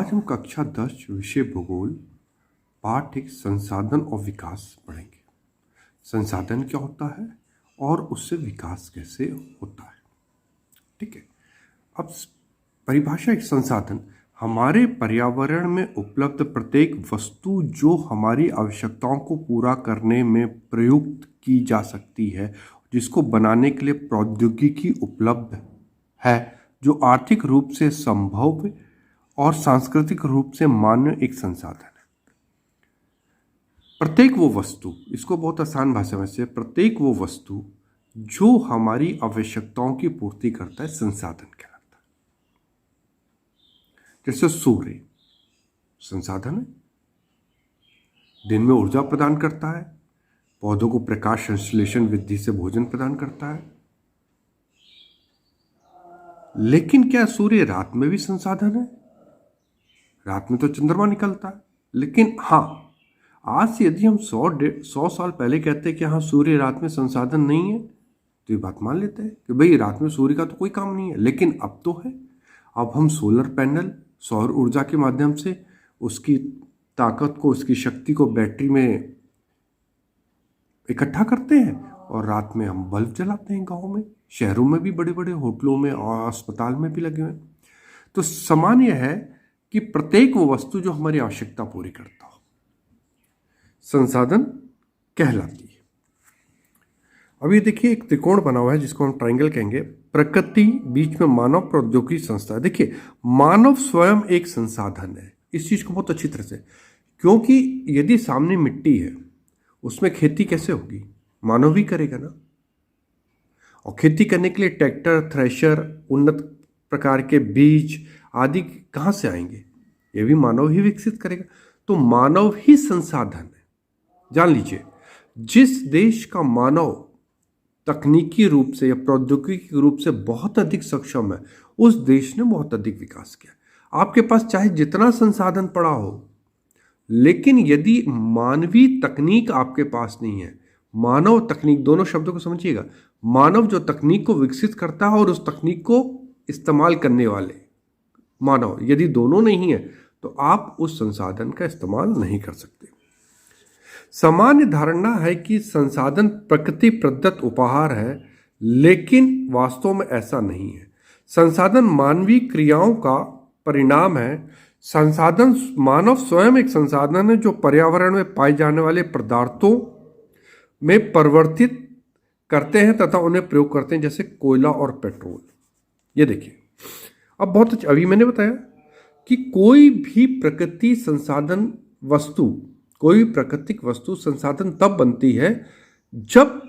आज हम कक्षा 10 विषय भूगोल पाठ एक संसाधन और विकास पढ़ेंगे। संसाधन क्या होता है और उससे विकास कैसे होता है। ठीक है, अब परिभाषा। एक संसाधन हमारे पर्यावरण में उपलब्ध प्रत्येक वस्तु जो हमारी आवश्यकताओं को पूरा करने में प्रयुक्त की जा सकती है, जिसको बनाने के लिए प्रौद्योगिकी उपलब्ध है, जो आर्थिक रूप से संभव और सांस्कृतिक रूप से मान्य एक संसाधन है। प्रत्येक वो वस्तु, इसको बहुत आसान भाषा में से, प्रत्येक वो वस्तु जो हमारी आवश्यकताओं की पूर्ति करता है संसाधन कहलाता है। जैसे सूर्य संसाधन है, दिन में ऊर्जा प्रदान करता है, पौधों को प्रकाश संश्लेषण विधि से भोजन प्रदान करता है। लेकिन क्या सूर्य रात में भी संसाधन है? रात में तो चंद्रमा निकलता है। लेकिन हाँ, आज से यदि हम 100 साल पहले कहते कि हाँ सूर्य रात में संसाधन नहीं है, तो ये बात मान लेते हैं कि भाई रात में सूर्य का तो कोई काम नहीं है। लेकिन अब तो है। अब हम सोलर पैनल, सौर ऊर्जा के माध्यम से उसकी ताकत को, उसकी शक्ति को बैटरी में इकट्ठा करते हैं और रात में हम बल्ब जलाते हैं। गाँव में, शहरों में भी, बड़े बड़े होटलों में और अस्पताल में भी लगे हुए हैं। तो समान यह है कि प्रत्येक वो वस्तु जो हमारी आवश्यकता पूरी करता हो संसाधन कहलाती है। अब ये देखिए, एक त्रिकोण बना हुआ है जिसको हम ट्रायंगल कहेंगे। प्रकृति, बीच में मानव, प्रौद्योगिकी, संस्था। देखिए, मानव स्वयं एक संसाधन है। इस चीज को बहुत अच्छी तरह से, क्योंकि यदि सामने मिट्टी है, उसमें खेती कैसे होगी? मानव ही करेगा ना। और खेती करने के लिए ट्रैक्टर, थ्रेशर, उन्नत प्रकार के बीज आदि कहाँ से आएंगे? ये भी मानव ही विकसित करेगा। तो मानव ही संसाधन है। जान लीजिए, जिस देश का मानव तकनीकी रूप से या प्रौद्योगिकी रूप से बहुत अधिक सक्षम है, उस देश ने बहुत अधिक विकास किया। आपके पास चाहे जितना संसाधन पड़ा हो, लेकिन यदि मानवीय तकनीक आपके पास नहीं है, मानव तकनीक, दोनों शब्दों को समझिएगा। मानव जो तकनीक को विकसित करता है और उस तकनीक को इस्तेमाल करने वाले मानव, यदि दोनों नहीं है तो आप उस संसाधन का इस्तेमाल नहीं कर सकते। सामान्य धारणा है कि संसाधन प्रकृति प्रदत्त उपहार है, लेकिन वास्तव में ऐसा नहीं है। संसाधन मानवीय क्रियाओं का परिणाम है। संसाधन, मानव स्वयं एक संसाधन है जो पर्यावरण में पाए जाने वाले पदार्थों में परिवर्तित करते हैं तथा उन्हें प्रयोग करते हैं, जैसे कोयला और पेट्रोल। ये देखिए, अब बहुत अच्छा, अभी मैंने बताया कि कोई भी प्रकृति संसाधन वस्तु, कोई प्राकृतिक वस्तु संसाधन तब बनती है जब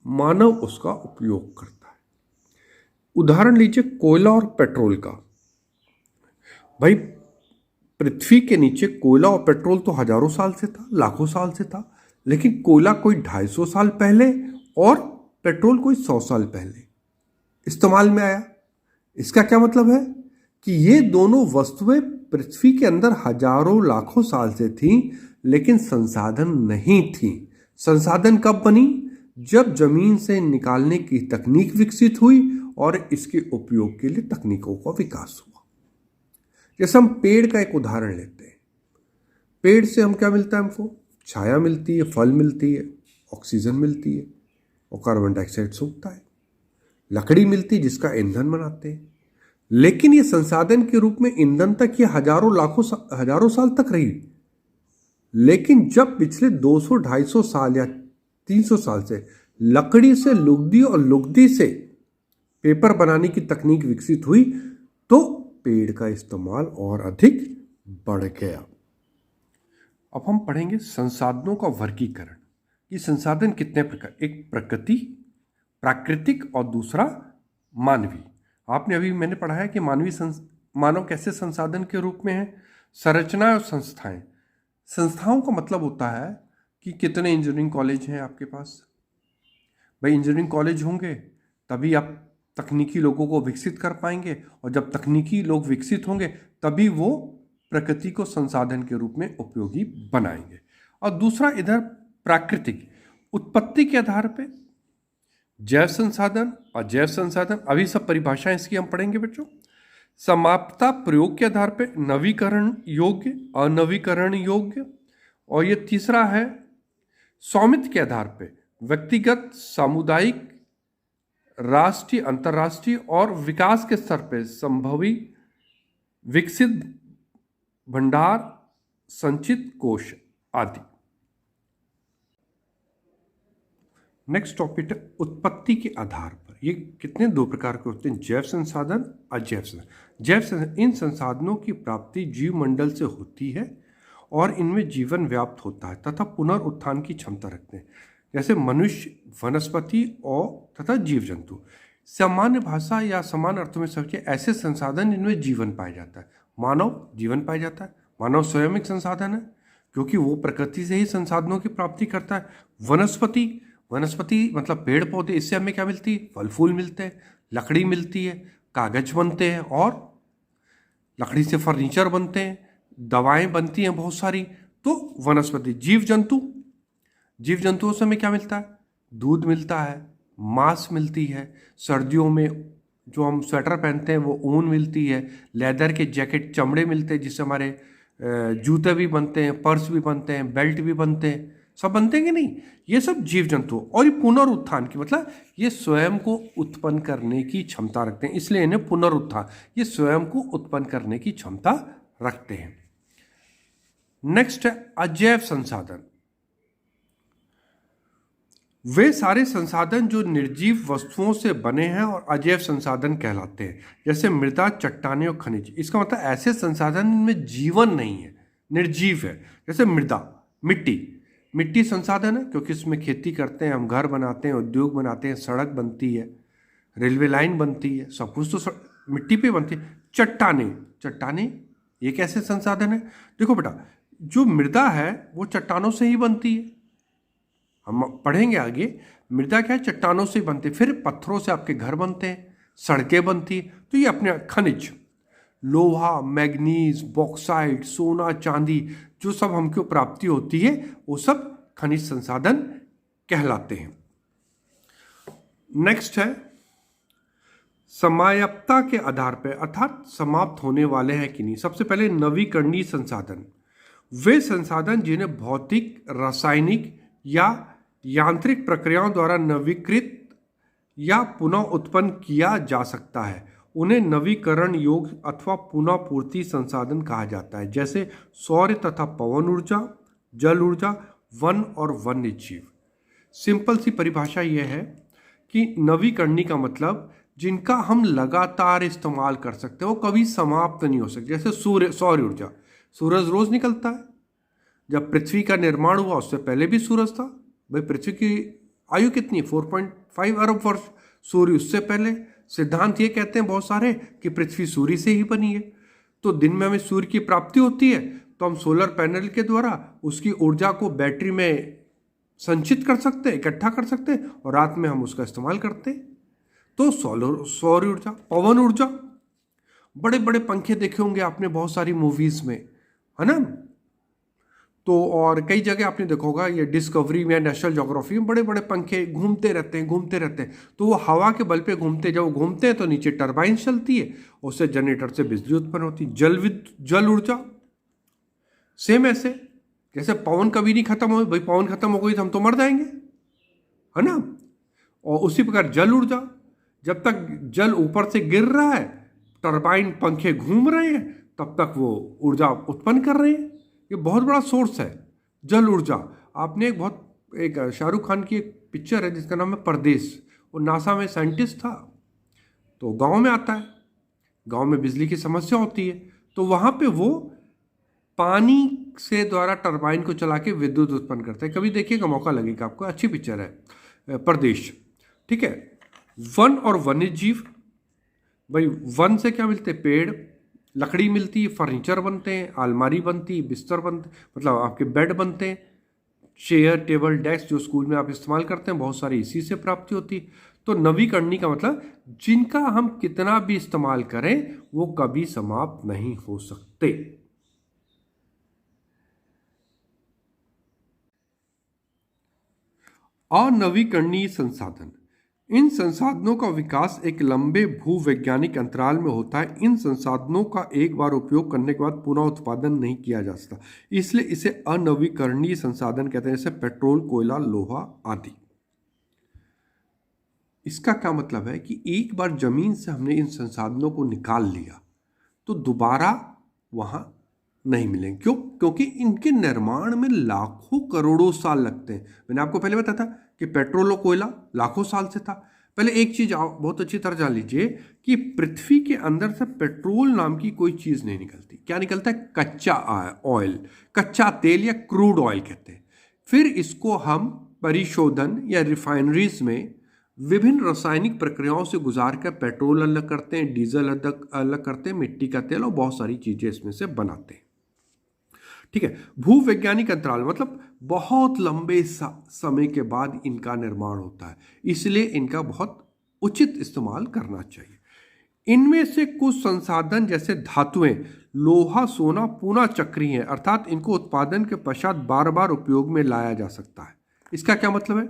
मानव उसका उपयोग करता है। उदाहरण लीजिए कोयला और पेट्रोल का। भाई, पृथ्वी के नीचे कोयला और पेट्रोल तो हजारों साल से था, लाखों साल से था। लेकिन कोयला कोई 250 साल पहले और पेट्रोल कोई 100 साल पहले इस्तेमाल में आया। इसका क्या मतलब है कि ये दोनों वस्तुएं पृथ्वी के अंदर हजारों लाखों साल से थीं, लेकिन संसाधन नहीं थी। संसाधन कब बनी? जब जमीन से निकालने की तकनीक विकसित हुई और इसके उपयोग के लिए तकनीकों का विकास हुआ। जैसे हम पेड़ का एक उदाहरण लेते हैं। पेड़ से हम क्या मिलता है? हमको छाया मिलती है, फल मिलती है, ऑक्सीजन मिलती है और कार्बन डाइऑक्साइड सूखता है। लकड़ी मिलती है जिसका ईंधन बनाते हैं। लेकिन ये संसाधन के रूप में ईंधन तक ये हजारों साल तक रही। लेकिन जब पिछले 200, 250 साल या 300 साल से लकड़ी से लुगदी और लुगदी से पेपर बनाने की तकनीक विकसित हुई, तो पेड़ का इस्तेमाल और अधिक बढ़ गया। अब हम पढ़ेंगे संसाधनों का वर्गीकरण। ये संसाधन कितने प्रकार? एक प्रकृति, प्राकृतिक और दूसरा मानवीय। आपने अभी मैंने पढ़ा है कि मानव कैसे संसाधन के रूप में है। संरचना और संस्थाएं। संस्थाओं का मतलब होता है कि कितने इंजीनियरिंग कॉलेज हैं आपके पास। भाई, इंजीनियरिंग कॉलेज होंगे तभी आप तकनीकी लोगों को विकसित कर पाएंगे, और जब तकनीकी लोग विकसित होंगे तभी वो प्रकृति को संसाधन के रूप में उपयोगी बनाएंगे। और दूसरा इधर प्राकृतिक, उत्पत्ति के आधार पे जैव संसाधन और जैव संसाधन। अभी सब परिभाषाएं इसकी हम पढ़ेंगे बच्चों। समाप्तता प्रयोग के आधार पे, नवीकरण योग्य, अनवीकरण योग्य, और ये तीसरा है स्वामित्व के आधार पे, व्यक्तिगत, सामुदायिक, राष्ट्रीय, अंतर्राष्ट्रीय और विकास के स्तर पे संभवी विकसित भंडार, संचित कोश आदि। नेक्स्ट टॉपिक है उत्पत्ति के आधार पर। ये कितने दो प्रकार के होते हैं, जैव संसाधन, अजैव संसाधन। जैव संसाधन, इन संसाधनों की प्राप्ति जीव मंडल से होती है और इनमें जीवन व्याप्त होता है तथा पुनरुत्थान की क्षमता रखते हैं, जैसे मनुष्य, वनस्पति और तथा जीव जंतु। सामान्य भाषा या समान अर्थों में समझे ऐसे संसाधन जिनमें जीवन पाया जाता है। मानव जीवन पाया जाता है, मानव स्वयं एक संसाधन है क्योंकि वो प्रकृति से ही संसाधनों की प्राप्ति करता है। वनस्पति, वनस्पति मतलब पेड़ पौधे, इससे हमें क्या मिलती है, फल फूल मिलते हैं, लकड़ी मिलती है, कागज बनते हैं और लकड़ी से फर्नीचर बनते हैं, दवाएं बनती हैं बहुत सारी। तो वनस्पति। जीव जंतु, जीव जंतुओं से हमें क्या मिलता है, दूध मिलता है, मांस मिलती है, सर्दियों में जो हम स्वेटर पहनते हैं वो ऊन मिलती है, लेदर के जैकेट, चमड़े मिलते हैं जिससे हमारे जूते भी बनते हैं, पर्स भी बनते हैं, बेल्ट भी बनते हैं, सब बनते हैं कि नहीं। ये सब जीव जंतु। और ये पुनरुत्थान की मतलब ये स्वयं को उत्पन्न करने की क्षमता रखते हैं, इसलिए इन्हें पुनरुत्थान, ये स्वयं को उत्पन्न करने की क्षमता रखते हैं। नेक्स्ट है अजैव संसाधन। वे सारे संसाधन जो निर्जीव वस्तुओं से बने हैं और अजैव संसाधन कहलाते हैं, जैसे मृदा, चट्टानें और खनिज। इसका मतलब ऐसे संसाधन जिनमें जीवन नहीं है, निर्जीव है। जैसे मृदा, मिट्टी, मिट्टी संसाधन है क्योंकि इसमें खेती करते हैं, हम घर बनाते हैं, उद्योग बनाते हैं, सड़क बनती है, रेलवे लाइन बनती है, सब कुछ तो मिट्टी पे बनती है। चट्टाने, चट्टाने ये कैसे संसाधन है। देखो बेटा, जो मृदा है वो चट्टानों से ही बनती है, हम पढ़ेंगे आगे। मृदा क्या है, चट्टानों से बनती है, फिर पत्थरों से आपके घर बनते हैं, सड़कें बनती है। तो ये अपने खनिज, लोहा, मैग्नीज, बॉक्साइट, सोना, चांदी, जो सब हमको प्राप्ति होती है वो सब खनिज संसाधन कहलाते हैं। नेक्स्ट है समाप्तता के आधार पर, अर्थात समाप्त होने वाले हैं कि नहीं। सबसे पहले नवीकरणीय संसाधन, वे संसाधन जिन्हें भौतिक, रासायनिक या यांत्रिक प्रक्रियाओं द्वारा नवीकृत या पुनः उत्पन्न किया जा सकता है, उन्हें नवीकरण योग्य अथवा पुनः पूर्ति संसाधन कहा जाता है, जैसे सौर तथा पवन ऊर्जा, जल ऊर्जा, वन और वन्य जीव। सिंपल सी परिभाषा यह है कि नवीकरणीय का मतलब जिनका हम लगातार इस्तेमाल कर सकते हैं, वो कभी समाप्त नहीं हो सकते। जैसे सौर ऊर्जा, सूरज रोज निकलता है। जब पृथ्वी का निर्माण हुआ उससे पहले भी सूरज था। भाई पृथ्वी की आयु कितनी है, 4.5 अरब वर्ष। सूर्य उससे पहले। सिद्धांत ये कहते हैं बहुत सारे कि पृथ्वी सूर्य से ही बनी है। तो दिन में हमें सूर्य की प्राप्ति होती है तो हम सोलर पैनल के द्वारा उसकी ऊर्जा को बैटरी में संचित कर सकते हैं, इकट्ठा कर सकते हैं, और रात में हम उसका इस्तेमाल करते हैं। तो सौर ऊर्जा, पवन ऊर्जा, बड़े बड़े पंखे देखे होंगे आपने बहुत सारी मूवीज में, है ना। तो और कई जगह आपने देखा होगा, ये डिस्कवरी में, नेशनल ज्योग्राफी में बड़े बड़े पंखे घूमते रहते हैं, घूमते रहते हैं। तो वो हवा के बल पे घूमते, जब वो घूमते हैं तो नीचे टरबाइन चलती है, उससे जनरेटर से बिजली उत्पन्न होती है। जल ऊर्जा सेम ऐसे, जैसे पवन कभी नहीं खत्म हो, भाई पवन खत्म हो गई तो हम तो मर जाएंगे, है ना। और उसी प्रकार जल ऊर्जा, जब तक जल ऊपर से गिर रहा है, टरबाइन पंखे घूम रहे हैं, तब तक वो ऊर्जा उत्पन्न कर रहे हैं। ये बहुत बड़ा सोर्स है जल ऊर्जा। आपने एक शाहरुख खान की एक पिक्चर है जिसका नाम है परदेश। वो नासा में साइंटिस्ट था, तो गांव में आता है, गांव में बिजली की समस्या होती है, तो वहाँ पे वो पानी से द्वारा टरबाइन को चला के विद्युत उत्पन्न करते हैं। कभी देखिएगा, मौका लगेगा आपको, अच्छी पिक्चर है परदेश, ठीक है। वन और वन्य जीव, भाई वन से क्या मिलते हैं, पेड़, लकड़ी मिलती है, फर्नीचर बनते हैं, अलमारी बनती है, बिस्तर बनते, मतलब आपके बेड बनते हैं, चेयर, टेबल, डेस्क जो स्कूल में आप इस्तेमाल करते हैं, बहुत सारी इसी से प्राप्ति होती है। तो नवीकरणीय का मतलब जिनका हम कितना भी इस्तेमाल करें वो कभी समाप्त नहीं हो सकते। अनवीकरणीय संसाधन, इन संसाधनों का विकास एक लंबे भूवैज्ञानिक अंतराल में होता है। इन संसाधनों का एक बार उपयोग करने के बाद पुनः उत्पादन नहीं किया जा सकता, इसलिए इसे अनवीकरणीय संसाधन कहते हैं, जैसे पेट्रोल, कोयला, लोहा आदि। इसका क्या मतलब है कि एक बार जमीन से हमने इन संसाधनों को निकाल लिया तो दोबारा वहां नहीं मिलेंगे। क्यों? क्योंकि इनके निर्माण में लाखों करोड़ों साल लगते हैं। मैंने आपको पहले बताया था कि पेट्रोल और कोयला लाखों साल से था। पहले एक चीज बहुत अच्छी तरह जान लीजिए कि पृथ्वी के अंदर से पेट्रोल नाम की कोई चीज नहीं निकलती। क्या निकलता है? कच्चा ऑयल, कच्चा तेल या क्रूड ऑयल कहते हैं। फिर इसको हम परिशोधन या रिफाइनरीज में विभिन्न रासायनिक प्रक्रियाओं से गुजार कर पेट्रोल अलग करते हैं, डीजल अलग करते हैं, मिट्टी का तेल और बहुत सारी चीजें इसमें से बनाते हैं। ठीक है। भूवैज्ञानिक अंतराल मतलब बहुत लंबे समय के बाद इनका निर्माण होता है, इसलिए इनका बहुत उचित इस्तेमाल करना चाहिए। इनमें से कुछ संसाधन जैसे धातुएं, लोहा, सोना पुनः चक्रीय है, अर्थात इनको उत्पादन के पश्चात बार बार उपयोग में लाया जा सकता है। इसका क्या मतलब है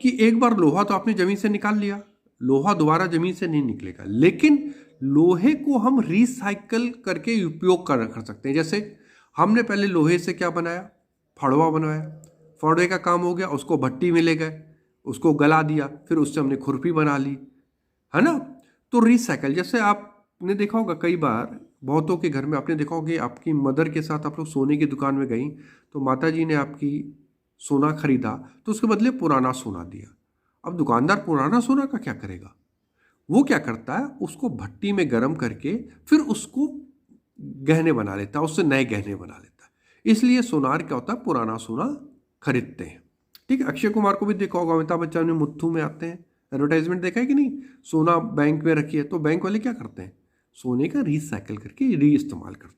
कि एक बार लोहा तो आपने जमीन से निकाल लिया, लोहा दोबारा जमीन से नहीं निकलेगा, लेकिन लोहे को हम रिसाइकल करके उपयोग कर सकते हैं। जैसे हमने पहले लोहे से क्या बनाया? फड़वा बनाया, फड़वे का काम हो गया, उसको भट्टी में ले गए, उसको गला दिया, फिर उससे हमने खुरपी बना ली, है ना। तो रिसाइकल, जैसे आपने देखा होगा कई बार बहुतों के घर में आपने देखा होगा, आपकी मदर के साथ आप लोग सोने की दुकान में गई तो माता जी ने आपकी सोना खरीदा तो उसके बदले पुराना सोना दिया। अब दुकानदार पुराना सोना का क्या करेगा? वो क्या करता है, उसको भट्टी में गर्म करके फिर उसको गहने बना लेता है, उससे नए गहने बना लेता है। इसलिए सोनार क्या होता है, पुराना सोना खरीदते हैं। ठीक है। अक्षय कुमार को भी देखा होगा, अमिताभ बच्चन में मुत्थू में आते हैं, एडवर्टाइजमेंट देखा है कि नहीं? सोना बैंक में रखी है तो बैंक वाले क्या करते हैं, सोने का रिसाइकल करके री इस्तेमाल करते हैं।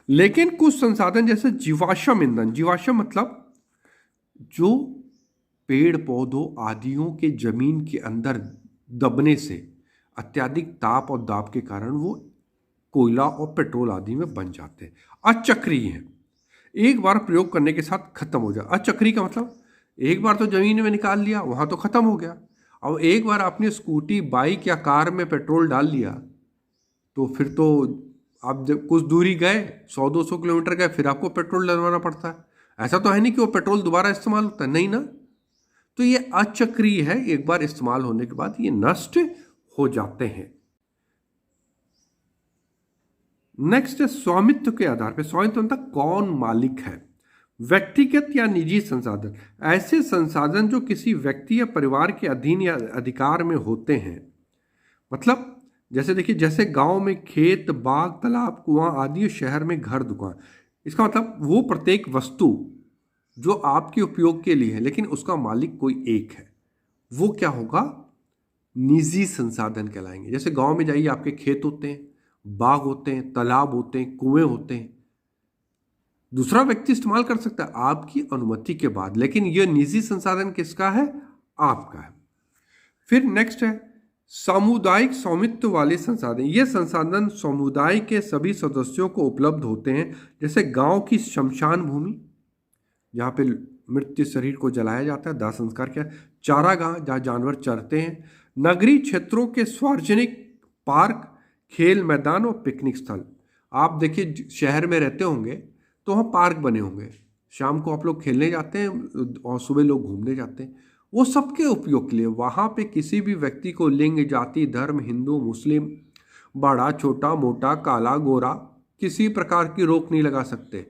लेकिन कुछ संसाधन जैसे जीवाश्म ईंधन, जीवाश्म मतलब जो पेड़ पौधों आदियों के जमीन के अंदर दबने से अत्यधिक ताप और दाब के कारण वो कोयला और पेट्रोल आदि में बन जाते हैं, अचक्रीय हैं, एक बार प्रयोग करने के साथ खत्म हो जाए। अचक्रीय का मतलब एक बार तो जमीन में निकाल लिया, वहां तो खत्म हो गया। अब एक बार आपने स्कूटी, बाइक या कार में पेट्रोल डाल लिया तो फिर तो आप जब कुछ दूरी गए, 100-200 किलोमीटर गए, फिर आपको पेट्रोल डलवाना पड़ता है। ऐसा तो है नहीं कि वो पेट्रोल दोबारा इस्तेमाल होता है, नहीं ना। तो ये अचक्रीय है, एक बार इस्तेमाल होने के बाद ये नष्ट हो जाते हैं। नेक्स्ट है स्वामित्व के आधार पर। स्वामित्व मतलब कौन मालिक है? व्यक्तिगत या निजी संसाधन, ऐसे संसाधन जो किसी व्यक्ति या परिवार के अधीन या अधिकार में होते हैं। मतलब जैसे देखिए, जैसे गांव में खेत, बाग, तालाब, कुआं आदि, शहर में घर, दुकान। इसका मतलब वो प्रत्येक वस्तु जो आपके उपयोग के लिए है लेकिन उसका मालिक कोई एक है, वो क्या होगा? निजी संसाधन कहलाएंगे। जैसे गांव में जाइए, आपके खेत होते हैं, बाग होते हैं, तालाब होते हैं, कुएं होते हैं, दूसरा व्यक्ति इस्तेमाल कर सकता है आपकी अनुमति के बाद, लेकिन यह निजी संसाधन किसका है? आपका है। फिर नेक्स्ट है सामुदायिक स्वामित्व वाले संसाधन। ये संसाधन समुदाय के सभी सदस्यों को उपलब्ध होते हैं। जैसे गांव की शमशान भूमि, जहाँ पे मृत शरीर को जलाया जाता है, दाह संस्कार किया, चारागाह जहाँ जानवर चरते हैं, नगरीय क्षेत्रों के सार्वजनिक पार्क, खेल मैदान और पिकनिक स्थल। आप देखिए शहर में रहते होंगे तो वहाँ पार्क बने होंगे, शाम को आप लोग खेलने जाते हैं और सुबह लोग घूमने जाते हैं, वो सबके उपयोग के लिए। वहाँ पे किसी भी व्यक्ति को लिंग, जाति, धर्म, हिंदू, मुस्लिम, बड़ा, छोटा, मोटा, काला, गोरा, किसी प्रकार की रोक नहीं लगा सकते।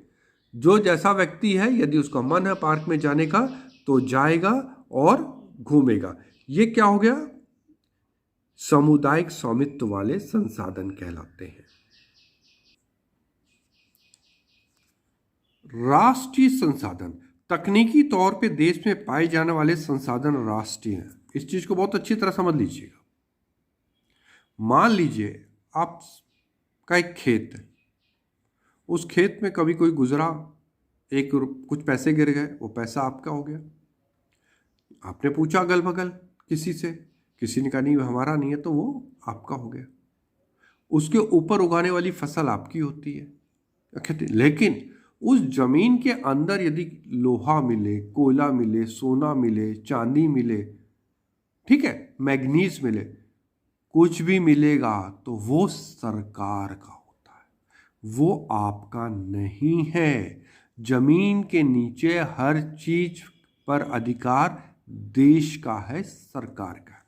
जो जैसा व्यक्ति है, यदि उसका मन है पार्क में जाने का तो जाएगा और घूमेगा। ये क्या हो गया? सामुदायिक स्वामित्व वाले संसाधन कहलाते हैं। राष्ट्रीय संसाधन, तकनीकी तौर पे देश में पाए जाने वाले संसाधन राष्ट्रीय हैं। इस चीज को बहुत अच्छी तरह समझ लीजिएगा। मान लीजिए आपका एक खेत है, उस खेत में कभी कोई गुजरा, कुछ पैसे गिर गए, वो पैसा आपका हो गया। आपने पूछा अगल बगल किसी से, किसी ने कहा नहीं हमारा नहीं है, तो वो आपका हो गया। उसके ऊपर उगाने वाली फसल आपकी होती है, लेकिन उस जमीन के अंदर यदि लोहा मिले, कोयला मिले, सोना मिले, चांदी मिले, ठीक है, मैग्नीज मिले, कुछ भी मिलेगा तो वो सरकार का होता है, वो आपका नहीं है। जमीन के नीचे हर चीज पर अधिकार देश का है, सरकार का।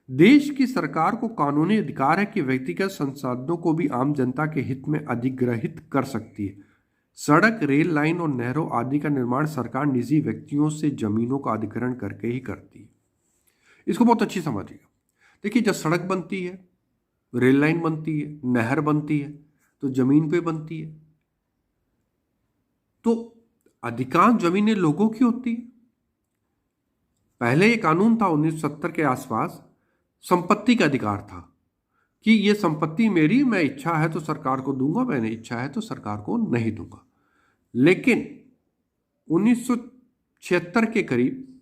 देश की सरकार को कानूनी अधिकार है कि व्यक्तिगत संसाधनों को भी आम जनता के हित में अधिग्रहित कर सकती है। सड़क, रेल लाइन और नहरों आदि का निर्माण सरकार निजी व्यक्तियों से जमीनों का अधिग्रहण करके ही करती है। इसको बहुत अच्छी समझिएगा। देखिए, जब सड़क बनती है, रेल लाइन बनती है, नहर बनती है, तो जमीन पे बनती है, तो अधिकांश जमीनें लोगों की होती है। पहले ये कानून था 1970 के आसपास, संपत्ति का अधिकार था कि ये संपत्ति मेरी, मैं इच्छा है तो सरकार को दूंगा, मैंने इच्छा है तो सरकार को नहीं दूंगा। लेकिन 1976 के करीब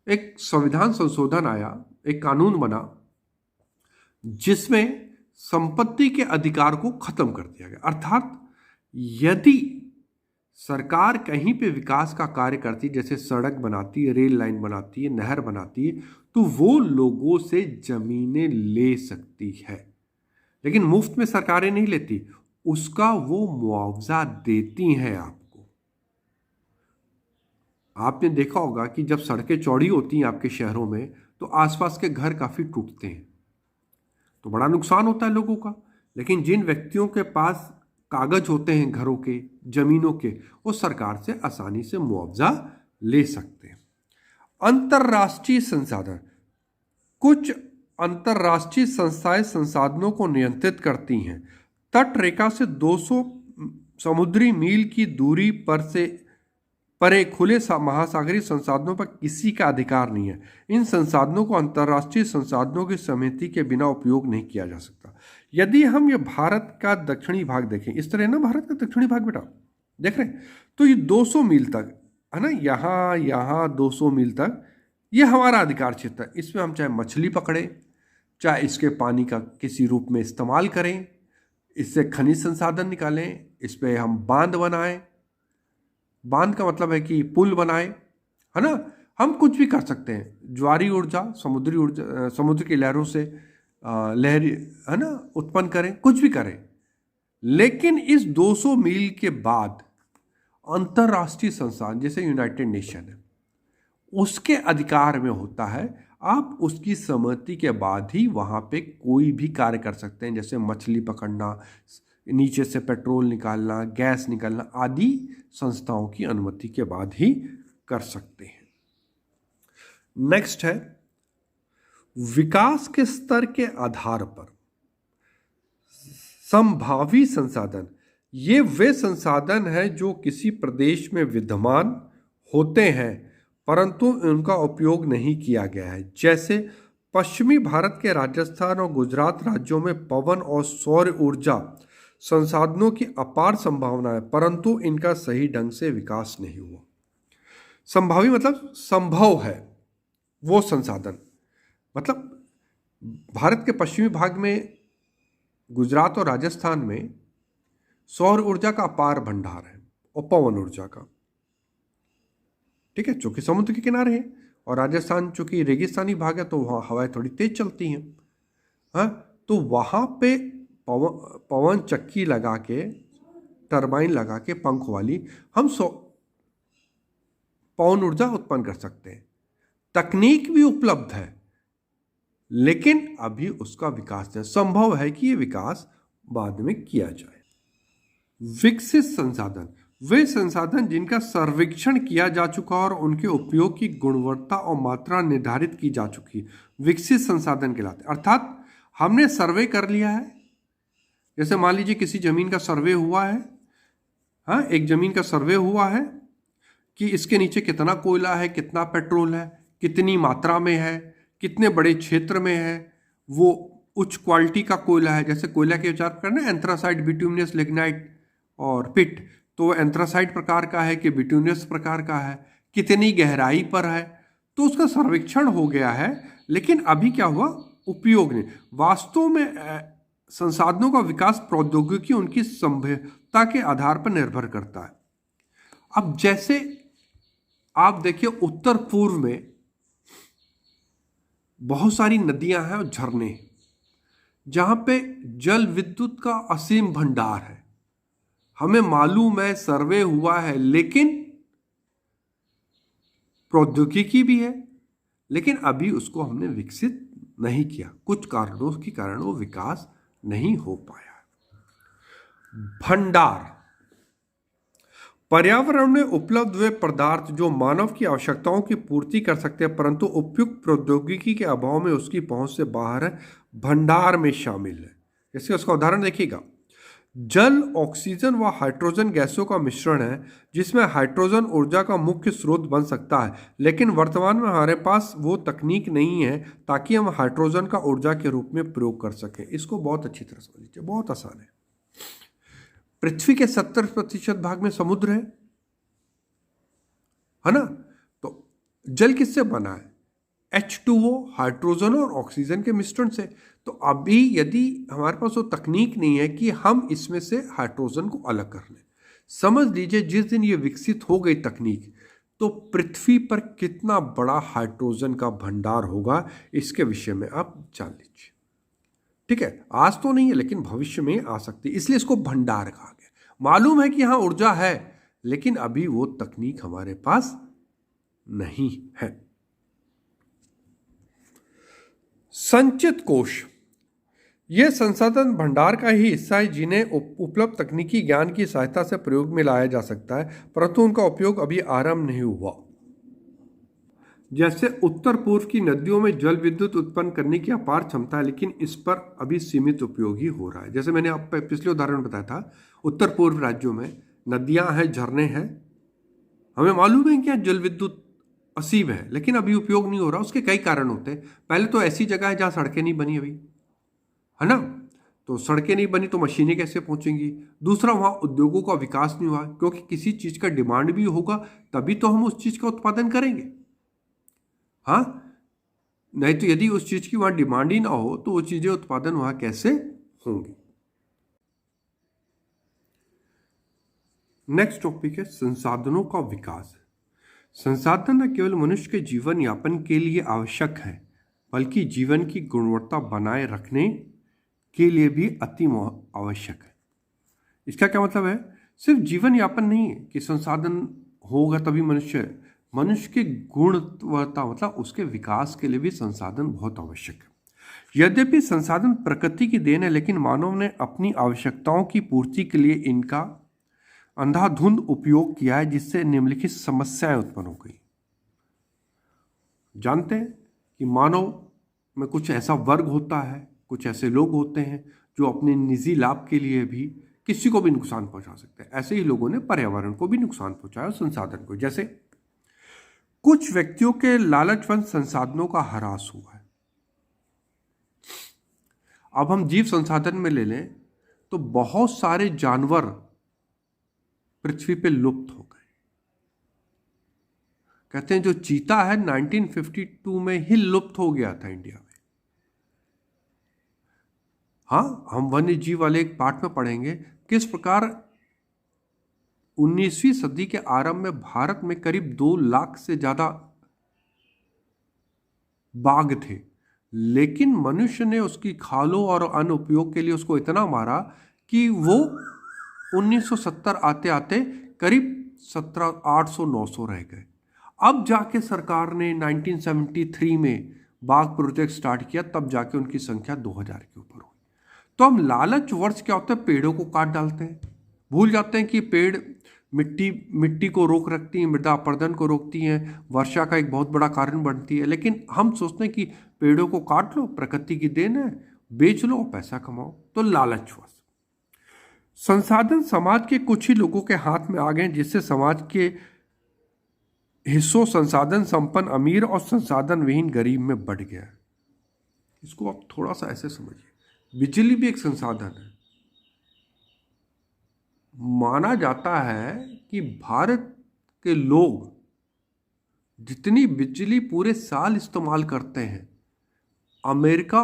एक संविधान संशोधन आया, एक कानून बना जिसमें संपत्ति के अधिकार को खत्म कर दिया गया। अर्थात यदि सरकार कहीं पे विकास का कार्य करती, जैसे सड़क बनाती है, रेल लाइन बनाती है, नहर बनाती है, तो वो लोगों से जमीनें ले सकती है, लेकिन मुफ्त में सरकारें नहीं लेती, उसका वो मुआवजा देती हैं आपको। आपने देखा होगा कि जब सड़कें चौड़ी होती हैं आपके शहरों में, तो आसपास के घर काफी टूटते हैं, तो बड़ा नुकसान होता है लोगों का। लेकिन जिन व्यक्तियों के पास कागज होते हैं घरों के, जमीनों के, वो सरकार से आसानी से मुआवजा ले सकते हैं। अंतर्राष्ट्रीय संसाधन, कुछ अंतर्राष्ट्रीय संस्थाएं संसाधनों को नियंत्रित करती हैं। तट रेखा से 200 समुद्री मील की दूरी पर से परे खुले महासागरीय संसाधनों पर किसी का अधिकार नहीं है। इन संसाधनों को अंतर्राष्ट्रीय संसाधनों की समिति के बिना उपयोग नहीं किया जा सकता। यदि हम ये भारत का दक्षिणी भाग देखें, इस तरह ना, भारत का दक्षिणी भाग बेटा देख रहे हैं, तो ये 200 मील तक है ना, यहाँ 200 मील तक ये हमारा अधिकार क्षेत्र है। इसमें हम चाहे मछली पकड़ें, चाहे इसके पानी का किसी रूप में इस्तेमाल करें, इससे खनिज संसाधन निकालें, इस पर हम बांध बनाएं। बांध का मतलब है कि पुल बनाएं, है ना, हम कुछ भी कर सकते हैं। ज्वारी ऊर्जा, समुद्री ऊर्जा, समुद्र की लहरों से लहरी, है ना, उत्पन्न करें, कुछ भी करें। लेकिन इस 200 मील के बाद अंतर्राष्ट्रीय संस्थान जैसे यूनाइटेड नेशन है, उसके अधिकार में होता है। आप उसकी सहमति के बाद ही वहां पे कोई भी कार्य कर सकते हैं, जैसे मछली पकड़ना, नीचे से पेट्रोल निकालना, गैस निकालना आदि संस्थाओं की अनुमति के बाद ही कर सकते हैं। नेक्स्ट है, विकास के स्तर के आधार पर संभावी संसाधन। ये वे संसाधन हैं जो किसी प्रदेश में विद्यमान होते हैं परंतु उनका उपयोग नहीं किया गया है। जैसे पश्चिमी भारत के राजस्थान और गुजरात राज्यों में पवन और सौर ऊर्जा संसाधनों की अपार संभावना है परंतु इनका सही ढंग से विकास नहीं हुआ। संभावी मतलब संभव है वो संसाधन, मतलब भारत के पश्चिमी भाग में, गुजरात और राजस्थान में सौर ऊर्जा का अपार भंडार है और पवन ऊर्जा का, ठीक है, चूंकि समुद्र के किनारे है, और राजस्थान चूंकि रेगिस्तानी भाग है तो वहाँ हवाएं थोड़ी तेज चलती हैं, हाँ, तो वहाँ पे पवन चक्की लगा के, टरबाइन लगा के, पंख वाली हम पवन ऊर्जा उत्पन्न कर सकते हैं। तकनीक भी उपलब्ध है लेकिन अभी उसका विकास नहीं। संभव है कि ये विकास बाद में किया जाए। विकसित संसाधन, वे संसाधन जिनका सर्वेक्षण किया जा चुका और उनके उपयोग की गुणवत्ता और मात्रा निर्धारित की जा चुकी, विकसित संसाधन कहलाते। अर्थात हमने सर्वे कर लिया है, जैसे मान लीजिए किसी जमीन का सर्वे हुआ है, हाँ, एक जमीन का सर्वे हुआ है कि इसके नीचे कितना कोयला है, कितना पेट्रोल है, कितनी मात्रा में है, कितने बड़े क्षेत्र में है, वो उच्च क्वालिटी का कोयला है। जैसे कोयला के विचार करना, एंथ्रासाइट, बिट्यूमिनस, लिग्नाइट और पिट, तो वो एंथ्रासाइट प्रकार का है कि बिट्यूमिनस प्रकार का है, कितनी गहराई पर है, तो उसका सर्वेक्षण हो गया है। लेकिन अभी क्या हुआ, उपयोग नहीं। वास्तव में संसाधनों का विकास प्रौद्योगिकी उनकी संभाव्यता के आधार पर निर्भर करता है। अब जैसे आप देखिए उत्तर पूर्व में बहुत सारी नदियां हैं और झरने हैं जहां पे जल विद्युत का असीम भंडार है। हमें मालूम है, सर्वे हुआ है, लेकिन प्रौद्योगिकी भी है, लेकिन अभी उसको हमने विकसित नहीं किया। कुछ कारणों के कारण वो विकास नहीं हो पाया। भंडार, पर्यावरण में उपलब्ध वे पदार्थ जो मानव की आवश्यकताओं की पूर्ति कर सकते हैं परंतु उपयुक्त प्रौद्योगिकी के अभाव में उसकी पहुंच से बाहर है, भंडार में शामिल है। जैसे उसका उदाहरण देखिएगा, जल ऑक्सीजन व हाइड्रोजन गैसों का मिश्रण है जिसमें हाइड्रोजन ऊर्जा का मुख्य स्रोत बन सकता है, लेकिन वर्तमान में हमारे पास वो तकनीक नहीं है ताकि हम हाइड्रोजन का ऊर्जा के रूप में प्रयोग कर सकें। इसको बहुत अच्छी तरह समझ लीजिए, बहुत आसान है। पृथ्वी के 70% भाग में समुद्र है ना? तो जल किससे बना है? H2O, हाइड्रोजन और ऑक्सीजन के मिश्रण से। तो अभी यदि हमारे पास वो तकनीक नहीं है कि हम इसमें से हाइड्रोजन को अलग कर लें, समझ लीजिए जिस दिन ये विकसित हो गई तकनीक, तो पृथ्वी पर कितना बड़ा हाइड्रोजन का भंडार होगा, इसके विषय में आप जान लीजिए। ठीक है, आज तो नहीं है लेकिन भविष्य में आ सकती है, इसलिए इसको भंडार कहा गया। मालूम है कि हाँ ऊर्जा है, लेकिन अभी वो तकनीक हमारे पास नहीं है। संचित कोश, यह संसाधन भंडार का ही हिस्सा है जिन्हें उपलब्ध तकनीकी ज्ञान की सहायता से प्रयोग में लाया जा सकता है, परंतु उनका उपयोग अभी आरंभ नहीं हुआ। जैसे उत्तर पूर्व की नदियों में जल विद्युत उत्पन्न करने की अपार क्षमता है, लेकिन इस पर अभी सीमित उपयोग ही हो रहा है। जैसे मैंने आप पिछले उदाहरण बताया था, उत्तर पूर्व राज्यों में नदियां हैं, झरने हैं, हमें मालूम है कि जल विद्युत असीम है, लेकिन अभी उपयोग नहीं हो रहा। उसके कई कारण होते हैं। पहले तो ऐसी जगह है जहां सड़कें नहीं बनी अभी, है ना? तो सड़कें नहीं बनी तो मशीनें कैसे पहुंचेंगी? दूसरा, वहां उद्योगों का विकास नहीं हुआ, क्योंकि किसी चीज का डिमांड भी होगा तभी तो हम उस चीज का उत्पादन करेंगे। हाँ, नहीं तो यदि उस चीज की वहां डिमांड ही ना हो तो वो चीजें उत्पादन वहां कैसे होंगी? नेक्स्ट टॉपिक है संसाधनों का विकास। संसाधन न केवल मनुष्य के जीवन यापन के लिए आवश्यक है, बल्कि जीवन की गुणवत्ता बनाए रखने के लिए भी अति आवश्यक है। इसका क्या मतलब है? सिर्फ जीवन यापन नहीं है कि संसाधन होगा तभी मनुष्य के गुणवत्ता मतलब उसके विकास के लिए भी संसाधन बहुत आवश्यक है। यद्यपि संसाधन प्रकृति की देन है, लेकिन मानव ने अपनी आवश्यकताओं की पूर्ति के लिए इनका अंधाधुंध उपयोग किया है, जिससे निम्नलिखित समस्याएं उत्पन्न हो गई। जानते हैं कि मानव में कुछ ऐसा वर्ग होता है, कुछ ऐसे लोग होते हैं जो अपने निजी लाभ के लिए भी किसी को भी नुकसान पहुंचा सकते हैं। ऐसे ही लोगों ने पर्यावरण को भी नुकसान पहुंचाया, संसाधन को। जैसे कुछ व्यक्तियों के लालचवश संसाधनों का ह्रास हुआ है। अब हम जीव संसाधन में ले लें तो बहुत सारे जानवर पृथ्वी पे लुप्त हो गए। कहते हैं जो चीता है 1952 में ही लुप्त हो गया था इंडिया में। हाँ, हम वन्य जीव वाले एक पाठ में पढ़ेंगे किस प्रकार 19वीं सदी के आरंभ में भारत में करीब 2 लाख से ज्यादा बाघ थे, लेकिन मनुष्य ने उसकी खालों और अन्य उपयोग के लिए उसको इतना मारा कि वो 1970 आते आते करीब 800-900 रह गए। अब जाके सरकार ने 1973 में बाघ प्रोजेक्ट स्टार्ट किया, तब जाके उनकी संख्या 2000 के ऊपर हुई। तो हम लालच वर्ष क्या होता है, पेड़ों को काट डालते हैं, भूल जाते हैं कि पेड़ मिट्टी को रोक रखती हैं, मृदा अपरदन को रोकती हैं, वर्षा का एक बहुत बड़ा कारण बनती है। लेकिन हम सोचते हैं कि पेड़ों को काट लो, प्रकृति की देन है, बेच लो, पैसा कमाओ। तो लालचवश संसाधन समाज के कुछ ही लोगों के हाथ में आ गए, जिससे समाज के हिस्सों संसाधन संपन्न अमीर और संसाधन विहीन गरीब में बढ़ गया। इसको आप थोड़ा सा ऐसे समझिए, बिजली भी एक संसाधन है। माना जाता है कि भारत के लोग जितनी बिजली पूरे साल इस्तेमाल करते हैं, अमेरिका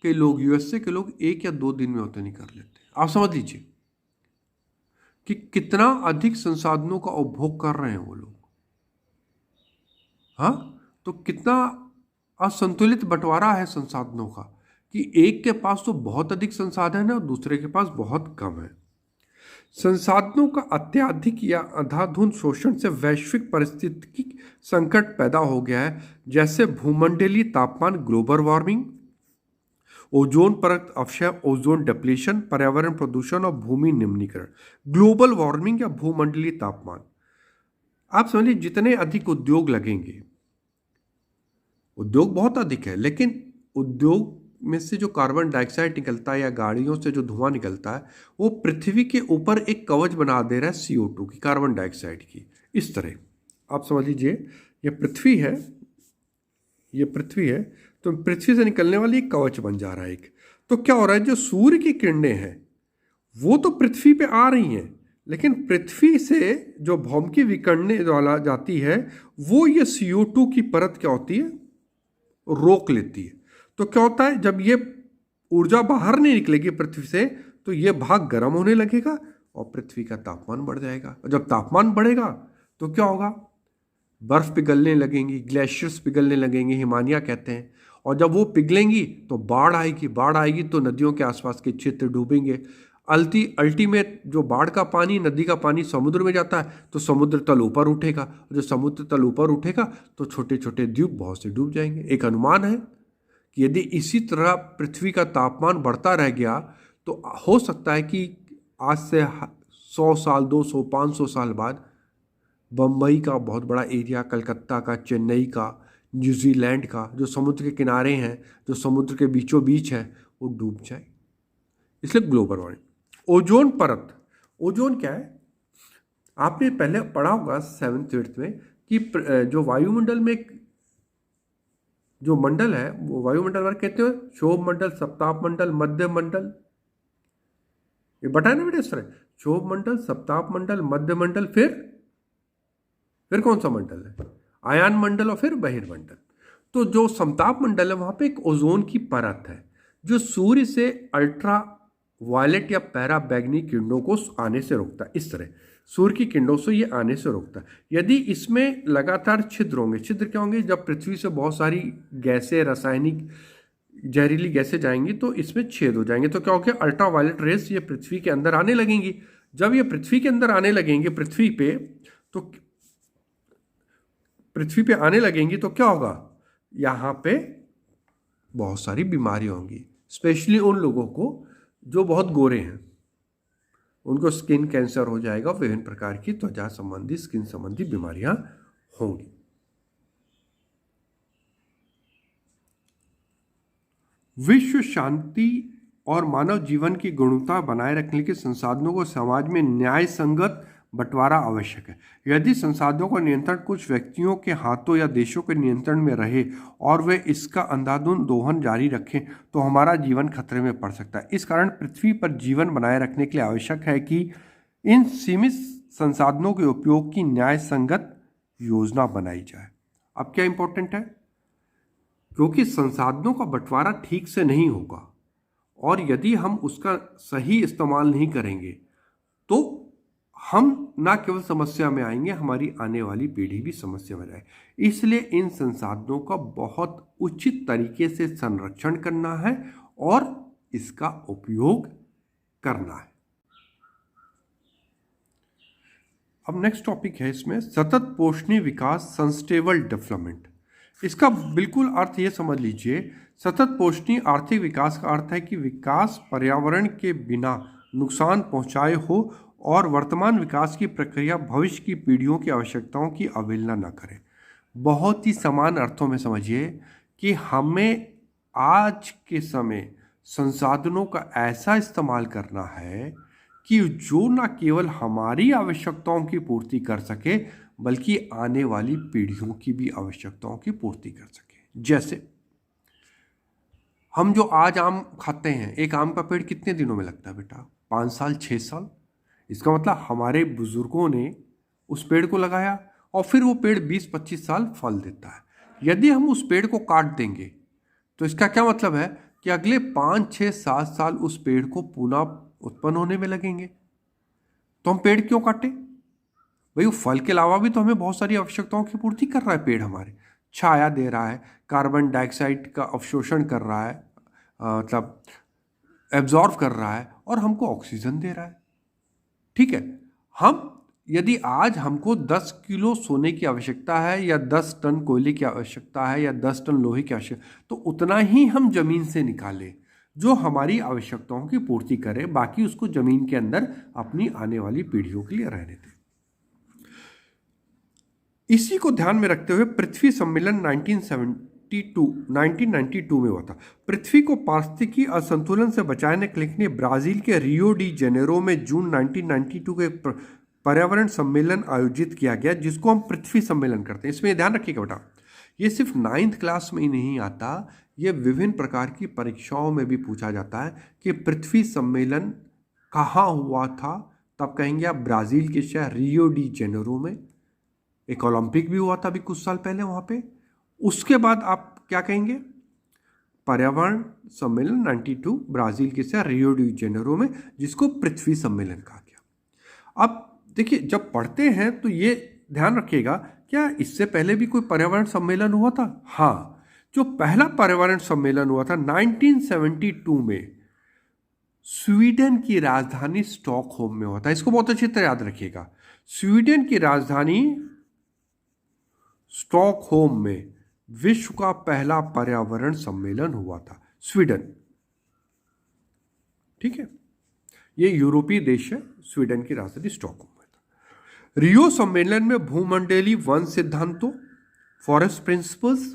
के लोग, यूएसए के लोग 1 या 2 दिन में ओतनी कर लेते हैं। आप समझ लीजिए कि कितना अधिक संसाधनों का उपभोग कर रहे हैं वो लोग। हाँ, तो कितना असंतुलित बंटवारा है संसाधनों का, कि एक के पास तो बहुत अधिक संसाधन है और दूसरे के पास बहुत कम है। संसाधनों का अत्यधिक या अंधाधुंध शोषण से वैश्विक पारिस्थितिकी संकट पैदा हो गया है, जैसे भूमंडलीय तापमान, ग्लोबल वार्मिंग, ओजोन परत अपक्षय, ओजोन डिप्लीशन, पर्यावरण प्रदूषण और भूमि निम्नीकरण। ग्लोबल वार्मिंग या भूमंडलीय तापमान, आप समझिए जितने अधिक उद्योग लगेंगे, उद्योग बहुत अधिक है, लेकिन उद्योग में से जो कार्बन डाइऑक्साइड निकलता है या गाड़ियों से जो धुआं निकलता है, वो पृथ्वी के ऊपर एक कवच बना दे रहा है CO2 की, कार्बन डाइऑक्साइड की। इस तरह आप समझ लीजिए ये पृथ्वी है, ये पृथ्वी है, तो पृथ्वी से निकलने वाली एक कवच बन जा रहा है एक। तो क्या हो रहा है, जो सूर्य की किरणें हैं वो तो पृथ्वी पे आ रही हैं, लेकिन पृथ्वी से जो भौमिकी विकिरणें जाती है वो ये CO2 की परत क्या होती है, रोक लेती है। तो क्या होता है, जब ये ऊर्जा बाहर नहीं निकलेगी पृथ्वी से, तो ये भाग गर्म होने लगेगा और पृथ्वी का तापमान बढ़ जाएगा। और जब तापमान बढ़ेगा तो क्या होगा, बर्फ पिघलने लगेंगी, ग्लेशियर्स पिघलने लगेंगे, हिमानियाँ कहते हैं। और जब वो पिघलेंगी तो बाढ़ आएगी, बाढ़ आएगी तो नदियों के आसपास के क्षेत्र डूबेंगे। अल्टीमेट जो बाढ़ का पानी, नदी का पानी समुद्र में जाता है तो समुद्र तल ऊपर उठेगा, और जब समुद्र तल ऊपर उठेगा तो छोटे छोटे द्वीप बहुत से डूब जाएंगे। एक अनुमान है कि यदि इसी तरह पृथ्वी का तापमान बढ़ता रह गया तो हो सकता है कि आज से 100 साल, 200, 500 साल बाद बम्बई का बहुत बड़ा एरिया, कलकत्ता का, चेन्नई का, न्यूजीलैंड का, जो समुद्र के किनारे हैं, जो समुद्र के बीचों बीच है, वो डूब जाए। इसलिए ग्लोबल वार्मिंग। ओजोन परत, ओजोन क्या है, आपने पहले पढ़ा होगा 7th 8th में कि जो वायुमंडल में जो मंडल है वो वायुमंडल वाले कहते हैं क्षोभ मंडल, सप्ताप मंडल, मध्य मंडल। ये बताया ना बेटा इस तरह, क्षोभ मंडल, सप्ताप मंडल, मध्य मंडल, फिर कौन सा मंडल है, आयान मंडल और फिर बहिर्मंडल। तो जो समताप मंडल है वहां पे एक ओजोन की परत है जो सूर्य से अल्ट्रा वायलेट या पैरा बैगनी किरणों को आने से रोकता है। इस तरह सूर्य की किरणों से ये आने से रोकता है। यदि इसमें लगातार छिद्र होंगे, छिद्र क्या होंगे, जब पृथ्वी से बहुत सारी गैसें, रासायनिक जहरीली गैसें जाएंगी तो इसमें छेद हो जाएंगे। तो क्या होगा, अल्ट्रा वायलेट रेस ये पृथ्वी के अंदर आने लगेंगी। जब ये पृथ्वी के अंदर आने लगेंगे, पृथ्वी पे, तो पृथ्वी पे आने लगेंगी तो क्या होगा, यहाँ पे बहुत सारी बीमारियां होंगी, स्पेशली उन लोगों को जो बहुत गोरे हैं, उनको स्किन कैंसर हो जाएगा, विभिन्न प्रकार की त्वचा संबंधी, स्किन संबंधी बीमारियां होंगी। विश्व शांति और मानव जीवन की गुणवत्ता बनाए रखने के संसाधनों को समाज में न्याय संगत बंटवारा आवश्यक है। यदि संसाधनों का नियंत्रण कुछ व्यक्तियों के हाथों या देशों के नियंत्रण में रहे और वे इसका अंधाधुंध दोहन जारी रखें तो हमारा जीवन खतरे में पड़ सकता है। इस कारण पृथ्वी पर जीवन बनाए रखने के लिए आवश्यक है कि इन सीमित संसाधनों के उपयोग की न्याय संगत योजना बनाई जाए। अब क्या इंपॉर्टेंट है, क्योंकि संसाधनों का बंटवारा ठीक से नहीं होगा और यदि हम उसका सही इस्तेमाल नहीं करेंगे तो हम ना केवल समस्या में आएंगे, हमारी आने वाली पीढ़ी भी समस्या में जाए। इसलिए इन संसाधनों का बहुत उचित तरीके से संरक्षण करना है और इसका उपयोग करना है। अब नेक्स्ट टॉपिक है इसमें सतत पोषणीय विकास, सस्टेनेबल डेवलपमेंट। इसका बिल्कुल अर्थ ये समझ लीजिए, सतत पोषणीय आर्थिक विकास का अर्थ है कि विकास पर्यावरण के बिना नुकसान पहुंचाए हो और वर्तमान विकास की प्रक्रिया भविष्य की पीढ़ियों की आवश्यकताओं की अवहेलना न करे। बहुत ही समान अर्थों में समझिए कि हमें आज के समय संसाधनों का ऐसा इस्तेमाल करना है कि जो न केवल हमारी आवश्यकताओं की पूर्ति कर सके बल्कि आने वाली पीढ़ियों की भी आवश्यकताओं की पूर्ति कर सके। जैसे हम जो आज आम खाते हैं, एक आम का पेड़ कितने दिनों में लगता है बेटा, 5 साल, 6 साल। इसका मतलब हमारे बुजुर्गों ने उस पेड़ को लगाया और फिर वो पेड़ 20-25 साल फल देता है। यदि हम उस पेड़ को काट देंगे तो इसका क्या मतलब है कि अगले 5, 6, 7 साल उस पेड़ को पुनः उत्पन्न होने में लगेंगे, तो हम पेड़ क्यों काटें? भाई वो फल के अलावा भी तो हमें बहुत सारी आवश्यकताओं की पूर्ति कर रहा है पेड़। हमारे छाया दे रहा है, कार्बन डाइऑक्साइड का अवशोषण कर रहा है, मतलब एब्जॉर्व कर रहा है, और हमको ऑक्सीजन दे रहा है। ठीक है, हम यदि आज हमको 10 किलो सोने की आवश्यकता है, या 10 टन कोयले की आवश्यकता है, या 10 टन लोहे की आवश्यकता, तो उतना ही हम जमीन से निकालें जो हमारी आवश्यकताओं की पूर्ति करे, बाकी उसको जमीन के अंदर अपनी आने वाली पीढ़ियों के लिए रहने दें। इसी को ध्यान में रखते हुए पृथ्वी सम्मेलन 1992 में हुआ था। पृथ्वी को पारिस्थितिकी असंतुलन से बचाने के लिए ब्राजील के रियो डी जेनेरो में जून 1992 के पर्यावरण सम्मेलन आयोजित किया गया, जिसको हम पृथ्वी सम्मेलन करते हैं। इसमें ध्यान रखिएगा बेटा, ये सिर्फ 9th क्लास में ही नहीं आता, ये विभिन्न प्रकार की परीक्षाओं में भी पूछा जाता है कि पृथ्वी सम्मेलन कहाँ हुआ था। तब कहेंगे आप ब्राजील के शहर रियो डी जेनेरो में। एक ओलंपिक भी हुआ था अभी कुछ साल पहले वहाँ पे। उसके बाद आप क्या कहेंगे? पर्यावरण सम्मेलन 92 ब्राजील के शहर रियो डी जेनेरो में, जिसको पृथ्वी सम्मेलन कहा गया। अब देखिए, जब पढ़ते हैं तो ये ध्यान रखिएगा, क्या इससे पहले भी कोई पर्यावरण सम्मेलन हुआ था? हाँ, जो पहला पर्यावरण सम्मेलन हुआ था 1972 में स्वीडन की राजधानी स्टॉकहोम में हुआ था। इसको बहुत अच्छी तरह याद रखिएगा। स्वीडन की राजधानी स्टॉकहोम में विश्व का पहला पर्यावरण सम्मेलन हुआ था, स्वीडन। ठीक है, ये यूरोपीय देश है, स्वीडन की राजधानी स्टॉकहोम में था। रियो सम्मेलन में भूमंडलीय वन सिद्धांतों, फॉरेस्ट प्रिंसिपल्स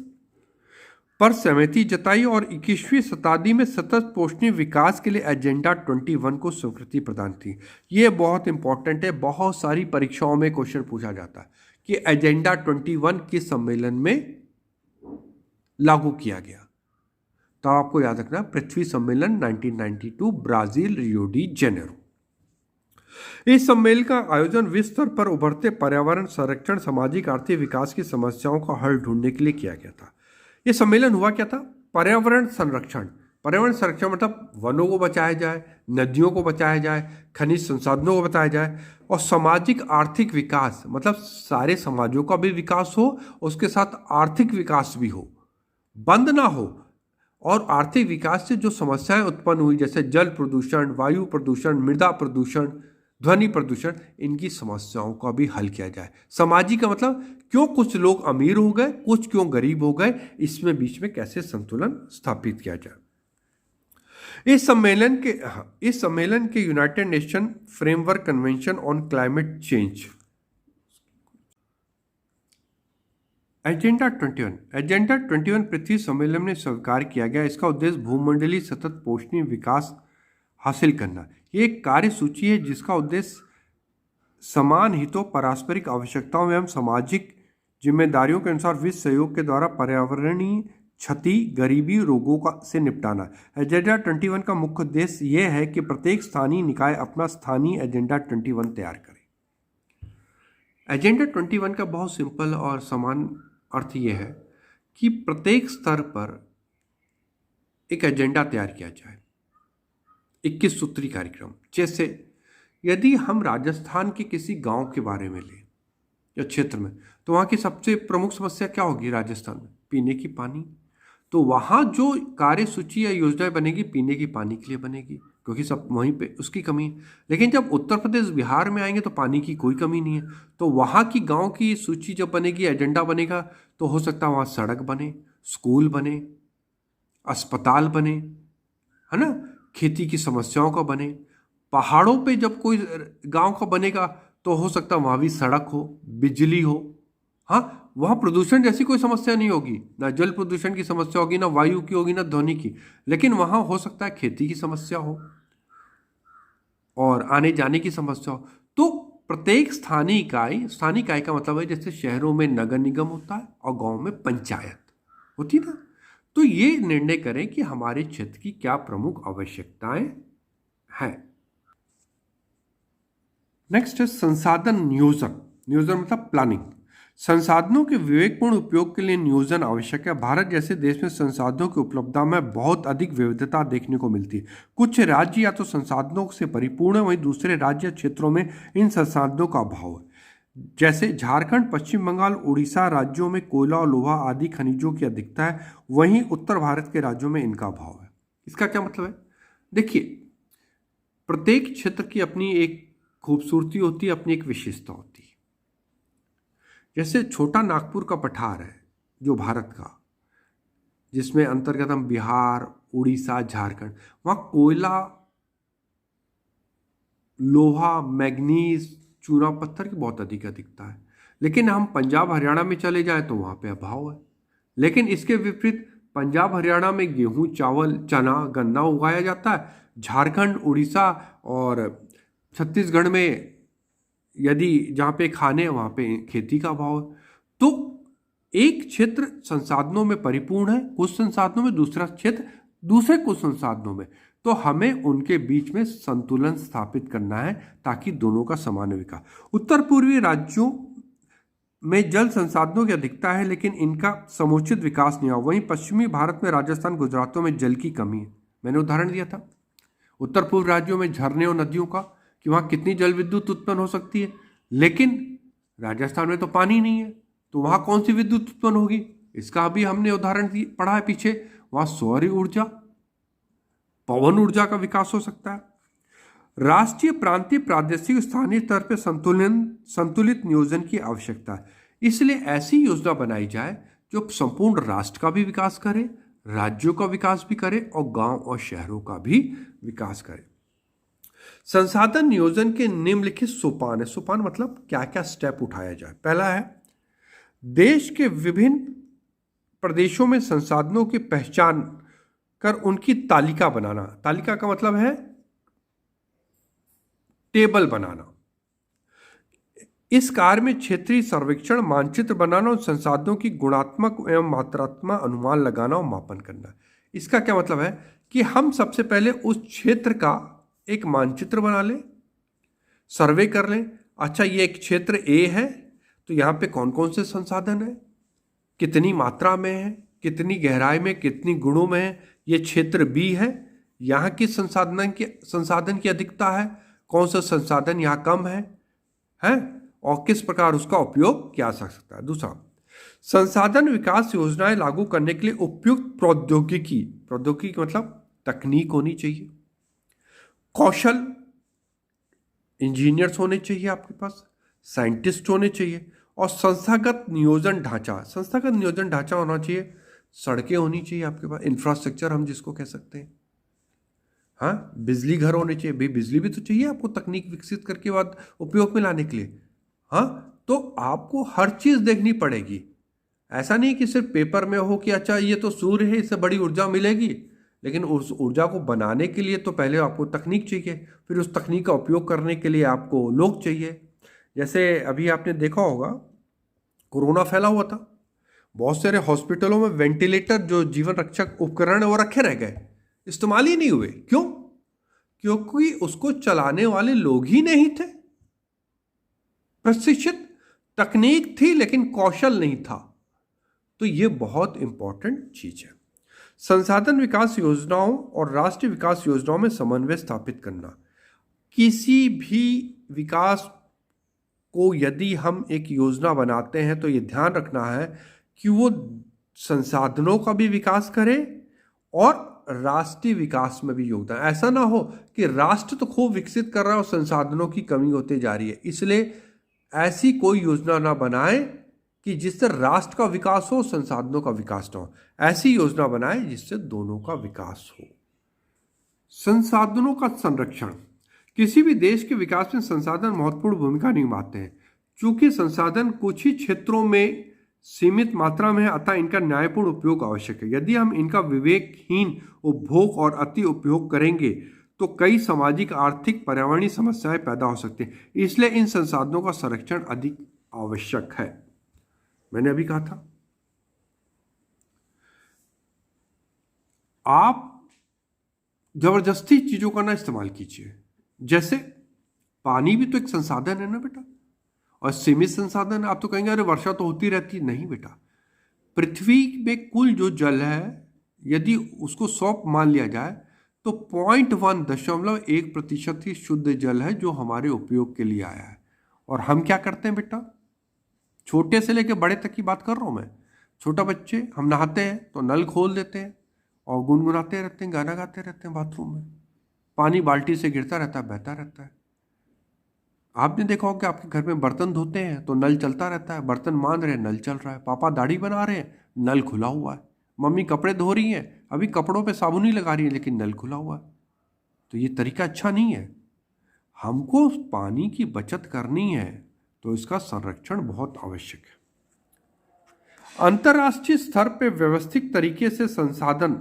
पर सहमति जताई और 21वीं शताब्दी में सतत पोषणीय विकास के लिए एजेंडा 21 को स्वीकृति प्रदान थी। ये बहुत इंपॉर्टेंट है, बहुत सारी परीक्षाओं में क्वेश्चन पूछा जाता है कि एजेंडा 21 किस सम्मेलन में लागू किया गया। तो आपको याद रखना, पृथ्वी सम्मेलन 1992 ब्राजील रियो डी जेनेरो। इस सम्मेलन का आयोजन विश्व स्तर पर उभरते पर्यावरण संरक्षण, सामाजिक आर्थिक विकास की समस्याओं का हल ढूंढने के लिए किया गया था। यह सम्मेलन हुआ क्या था? पर्यावरण संरक्षण। पर्यावरण संरक्षण मतलब वनों को बचाया जाए, नदियों को बचाया जाए, खनिज संसाधनों को बचाया जाए, और सामाजिक आर्थिक विकास मतलब सारे समाजों का भी विकास हो, उसके साथ आर्थिक विकास भी हो, बंद ना हो। और आर्थिक विकास से जो समस्याएं उत्पन्न हुई, जैसे जल प्रदूषण, वायु प्रदूषण, मृदा प्रदूषण, ध्वनि प्रदूषण, इनकी समस्याओं का भी हल किया जाए। सामाजिक का मतलब क्यों कुछ लोग अमीर हो गए, कुछ क्यों गरीब हो गए, इसमें बीच में कैसे संतुलन स्थापित किया जाए। इस सम्मेलन के United nation framework convention on climate change agenda 21 पृथ्वी सम्मेलन में स्वीकार किया गया। इसका उद्देश्य भूमंडलीय सतत पोषणीय विकास हासिल करना। ये एक कार्य सूची है जिसका उद्देश्य समान हितों, पारस्परिक आवश्यकताओं एवं सामाजिक जिम्मेदारियों के अनुसार विश्व सहयोग के द्वारा पर्यावरणीय क्षति, गरीबी, रोगों से निपटाना। एजेंडा 21 का मुख्य उद्देश्य यह है कि प्रत्येक स्थानीय निकाय अपना स्थानीय एजेंडा 21 तैयार करे। एजेंडा 21 का बहुत सिंपल और समान अर्थ यह है कि प्रत्येक स्तर पर एक एजेंडा तैयार किया जाए, 21 सूत्री कार्यक्रम। जैसे यदि हम राजस्थान के किसी गांव के बारे में लें या क्षेत्र में, तो वहाँ की सबसे प्रमुख समस्या क्या होगी राजस्थान में? पीने की पानी। तो वहाँ जो कार्य सूची या योजनाएं बनेगी पीने की पानी के लिए बनेगी, क्योंकि सब वहीं पे उसकी कमी है। लेकिन जब उत्तर प्रदेश, बिहार में आएंगे तो पानी की कोई कमी नहीं है। तो वहाँ की गांव की सूची जब बनेगी, एजेंडा बनेगा, तो हो सकता है वहाँ सड़क बने, स्कूल बने, अस्पताल बने, है ना, खेती की समस्याओं का बने। पहाड़ों पे जब कोई गांव का बनेगा तो हो सकता है वहाँ भी सड़क हो, बिजली हो। हाँ, वहाँ प्रदूषण जैसी कोई समस्या नहीं होगी, ना जल प्रदूषण की समस्या होगी, ना वायु की होगी, ना ध्वनि की, लेकिन वहाँ हो सकता है खेती की समस्या हो और आने जाने की समस्या हो। तो प्रत्येक स्थानीय इकाई का मतलब है जैसे शहरों में नगर निगम होता है और गाँव में पंचायत होती है ना, तो ये निर्णय करें कि हमारे क्षेत्र की क्या प्रमुख आवश्यकताएं हैं। नेक्स्ट है संसाधन नियोजन। नियोजन मतलब प्लानिंग। संसाधनों के विवेकपूर्ण उपयोग के लिए नियोजन आवश्यक है। भारत जैसे देश में संसाधनों की उपलब्धता में बहुत अधिक विविधता देखने को मिलती है। कुछ राज्य या तो संसाधनों से परिपूर्ण है, वहीं दूसरे राज्य क्षेत्रों में इन संसाधनों का अभाव है। जैसे झारखंड, पश्चिम बंगाल, उड़ीसा राज्यों में कोयला और लोहा आदि खनिजों की अधिकता है, वहीं उत्तर भारत के राज्यों में इनका अभाव है। इसका क्या मतलब है? देखिए, प्रत्येक क्षेत्र की अपनी एक खूबसूरती होती है, अपनी एक विशेषता होती है। जैसे छोटा नागपुर का पठार है जो भारत का, जिसमें अंतर्गत हम बिहार, उड़ीसा, झारखंड, वहाँ कोयला, लोहा, मैग्नीज, चूना पत्थर की बहुत अधिक अधिकता है। लेकिन हम पंजाब हरियाणा में चले जाएं तो वहाँ पे अभाव है। लेकिन इसके विपरीत पंजाब हरियाणा में गेहूं, चावल, चना, गन्ना उगाया जाता है। झारखंड, उड़ीसा और छत्तीसगढ़ में यदि जहाँ पे खाने वहाँ पे खेती का अभाव है। तो एक क्षेत्र संसाधनों में परिपूर्ण है, कुछ संसाधनों में, दूसरा क्षेत्र दूसरे कुछ संसाधनों में। तो हमें उनके बीच में संतुलन स्थापित करना है ताकि दोनों का समान विकास। उत्तर पूर्वी राज्यों में जल संसाधनों की अधिकता है, लेकिन इनका समुचित विकास नहीं हुआ। वहीं पश्चिमी भारत में राजस्थान, गुजरातों में जल की कमी है। मैंने उदाहरण दिया था उत्तर पूर्व राज्यों में झरने और नदियों का, कि वहाँ कितनी जल विद्युत उत्पन्न हो सकती है, लेकिन राजस्थान में तो पानी नहीं है, तो वहाँ कौन सी विद्युत उत्पन्न होगी? इसका भी हमने उदाहरण पढ़ा है पीछे। वहाँ सौर ऊर्जा, पवन ऊर्जा का विकास हो सकता है। राष्ट्रीय, प्रांतीय, प्रादेशिक, स्थानीय स्तर पर संतुलित नियोजन की आवश्यकता है। इसलिए ऐसी योजना बनाई जाए जो संपूर्ण राष्ट्र का भी विकास करे, राज्यों का विकास भी करे और गांव और शहरों का भी विकास करे। संसाधन नियोजन के निम्नलिखित सोपान है। सोपान मतलब क्या क्या स्टेप उठाया जाए। पहला है, देश के विभिन्न प्रदेशों में संसाधनों की पहचान कर उनकी तालिका बनाना। तालिका का मतलब है टेबल बनाना। इस कार्य में क्षेत्रीय सर्वेक्षण, मानचित्र बनाना और संसाधनों की गुणात्मक एवं मात्रात्मक अनुमान लगाना और मापन करना। इसका क्या मतलब है कि हम सबसे पहले उस क्षेत्र का एक मानचित्र बना लें, सर्वे कर लें। अच्छा, ये एक क्षेत्र ए है तो यहाँ पे कौन कौन से संसाधन है, कितनी मात्रा में है, कितनी गहराई में, कितनी गुणों में है। ये क्षेत्र बी है, यहाँ की संसाधन की अधिकता है, कौन सा संसाधन यहाँ कम है और किस प्रकार उसका उपयोग किया जा सकता है। दूसरा, संसाधन विकास योजनाएं लागू करने के लिए उपयुक्त प्रौद्योगिकी मतलब तकनीक होनी चाहिए, कौशल, इंजीनियर्स होने चाहिए आपके पास, साइंटिस्ट होने चाहिए, और संस्थागत नियोजन ढांचा होना चाहिए। सड़कें होनी चाहिए आपके पास, इंफ्रास्ट्रक्चर हम जिसको कह सकते हैं। हाँ, बिजली घर होने चाहिए, भाई बिजली भी तो चाहिए आपको तकनीक विकसित करके बाद उपयोग में लाने के लिए। हाँ, तो आपको हर चीज देखनी पड़ेगी। ऐसा नहीं कि सिर्फ पेपर में हो कि अच्छा ये तो सूर्य है, इससे बड़ी ऊर्जा मिलेगी, लेकिन उस ऊर्जा को बनाने के लिए तो पहले आपको तकनीक चाहिए, फिर उस तकनीक का उपयोग करने के लिए आपको लोग चाहिए। जैसे अभी आपने देखा होगा, कोरोना फैला हुआ था, बहुत सारे हॉस्पिटलों में वेंटिलेटर जो जीवन रक्षक उपकरण है वो रखे रह गए, इस्तेमाल ही नहीं हुए। क्यों? क्योंकि उसको चलाने वाले लोग ही नहीं थे। प्रशिक्षित तकनीक थी लेकिन कौशल नहीं था। तो ये बहुत इंपॉर्टेंट चीज है। संसाधन विकास योजनाओं और राष्ट्रीय विकास योजनाओं में समन्वय स्थापित करना। किसी भी विकास को यदि हम एक योजना बनाते हैं तो ये ध्यान रखना है कि वो संसाधनों का भी विकास करे और राष्ट्रीय विकास में भी योगदान। ऐसा ना हो कि राष्ट्र तो खूब विकसित कर रहा है और संसाधनों की कमी होती जा रही है। इसलिए ऐसी कोई योजना ना बनाए कि जिससे राष्ट्र का विकास हो, संसाधनों का विकास ना हो। ऐसी योजना बनाए जिससे दोनों का विकास हो। संसाधनों का संरक्षण। किसी भी देश के विकास में संसाधन महत्वपूर्ण भूमिका निभाते हैं। चूंकि संसाधन कुछ ही क्षेत्रों में सीमित मात्रा में है, अतः इनका न्यायपूर्ण उपयोग आवश्यक है। यदि हम इनका विवेकहीन उपभोग और अति उपयोग करेंगे तो कई सामाजिक, आर्थिक, पर्यावरणीय समस्याएं पैदा हो सकती हैं। इसलिए इन संसाधनों का संरक्षण अधिक आवश्यक है। मैंने अभी कहा था, आप जबरदस्ती चीजों का ना इस्तेमाल कीजिए। जैसे पानी भी तो एक संसाधन है ना बेटा, और सीमित संसाधन, आप तो कहेंगे अरे वर्षा तो होती रहती, नहीं बेटा। पृथ्वी में कुल जो जल है, यदि उसको 100 मान लिया जाए तो 0.1% ही शुद्ध जल है जो हमारे उपयोग के लिए आया है। और हम क्या करते हैं बेटा, छोटे से लेकर बड़े तक की बात कर रहा हूं मैं। छोटा बच्चे, हम नहाते हैं तो नल खोल देते हैं और गुनगुनाते रहते हैं, गाना गाते रहते हैं बाथरूम में, पानी बाल्टी से गिरता रहता है, बहता रहता है। आपने देखा होगा कि आपके घर में बर्तन धोते हैं तो नल चलता रहता है, बर्तन मान रहे हैं नल चल रहा है, पापा दाढ़ी बना रहे हैं नल खुला हुआ है, मम्मी कपड़े धो रही हैं अभी कपड़ों पे साबुन ही लगा रही है लेकिन नल खुला हुआ है। तो ये तरीका अच्छा नहीं है। हमको पानी की बचत करनी है तो इसका संरक्षण बहुत आवश्यक है। अंतर्राष्ट्रीय स्तर पर व्यवस्थित तरीके से संसाधन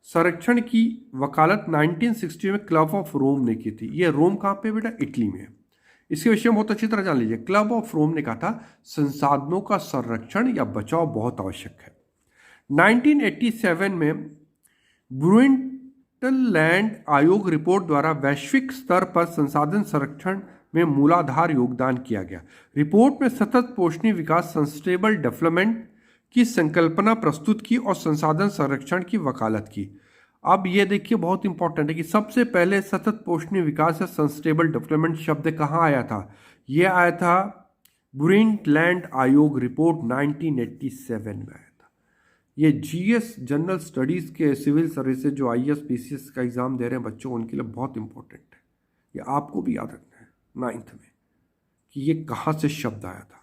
संरक्षण की वकालत 1960 में क्लब ऑफ रोम ने की थी। ये रोम कहाँ पे बेटा, इटली में है। इसके विषय में बहुत अच्छी तरह जान लीजिए। क्लब ऑफ रोम ने कहा था संसाधनों का संरक्षण या बचाव बहुत आवश्यक है। 1987 में ब्रुंटलैंड आयोग रिपोर्ट द्वारा वैश्विक स्तर पर संसाधन संरक्षण में मूलाधार योगदान किया गया। रिपोर्ट में सतत पोषणीय विकास सस्टेनेबल डेवलपमेंट की संकल्पना प्रस्तुत की और संसाधन संरक्षण की वकालत की। अब ये देखिए बहुत इंपॉर्टेंट है कि सबसे पहले सतत पोषणीय विकास या सस्टेनेबल डेवलपमेंट शब्द कहाँ आया था? ये आया था ब्रुंटलैंड आयोग रिपोर्ट 1987 में आया था। ये जीएस जनरल स्टडीज के सिविल सर्विसेज जो आईएएस पीसीएस का एग्जाम दे रहे हैं बच्चों, उनके लिए बहुत इंपॉर्टेंट है। ये आपको भी याद रखना है 9th में कि ये कहाँ से शब्द आया था।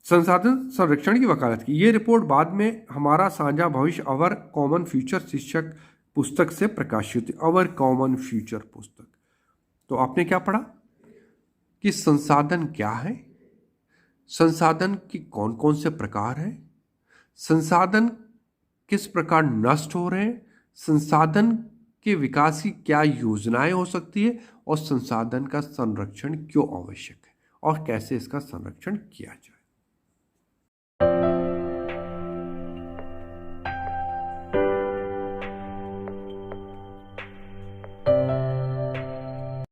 संसाधन संरक्षण की वकालत की ये रिपोर्ट बाद में हमारा साझा भविष्य अवर कॉमन फ्यूचर शीर्षक पुस्तक से प्रकाशित हुई। अवर कॉमन फ्यूचर पुस्तक। तो आपने क्या पढ़ा कि संसाधन क्या है, संसाधन की कौन कौन से प्रकार हैं, संसाधन किस प्रकार नष्ट हो रहे हैं, संसाधन के विकास की क्या योजनाएं हो सकती है और संसाधन का संरक्षण क्यों आवश्यक है और कैसे इसका संरक्षण किया जाए।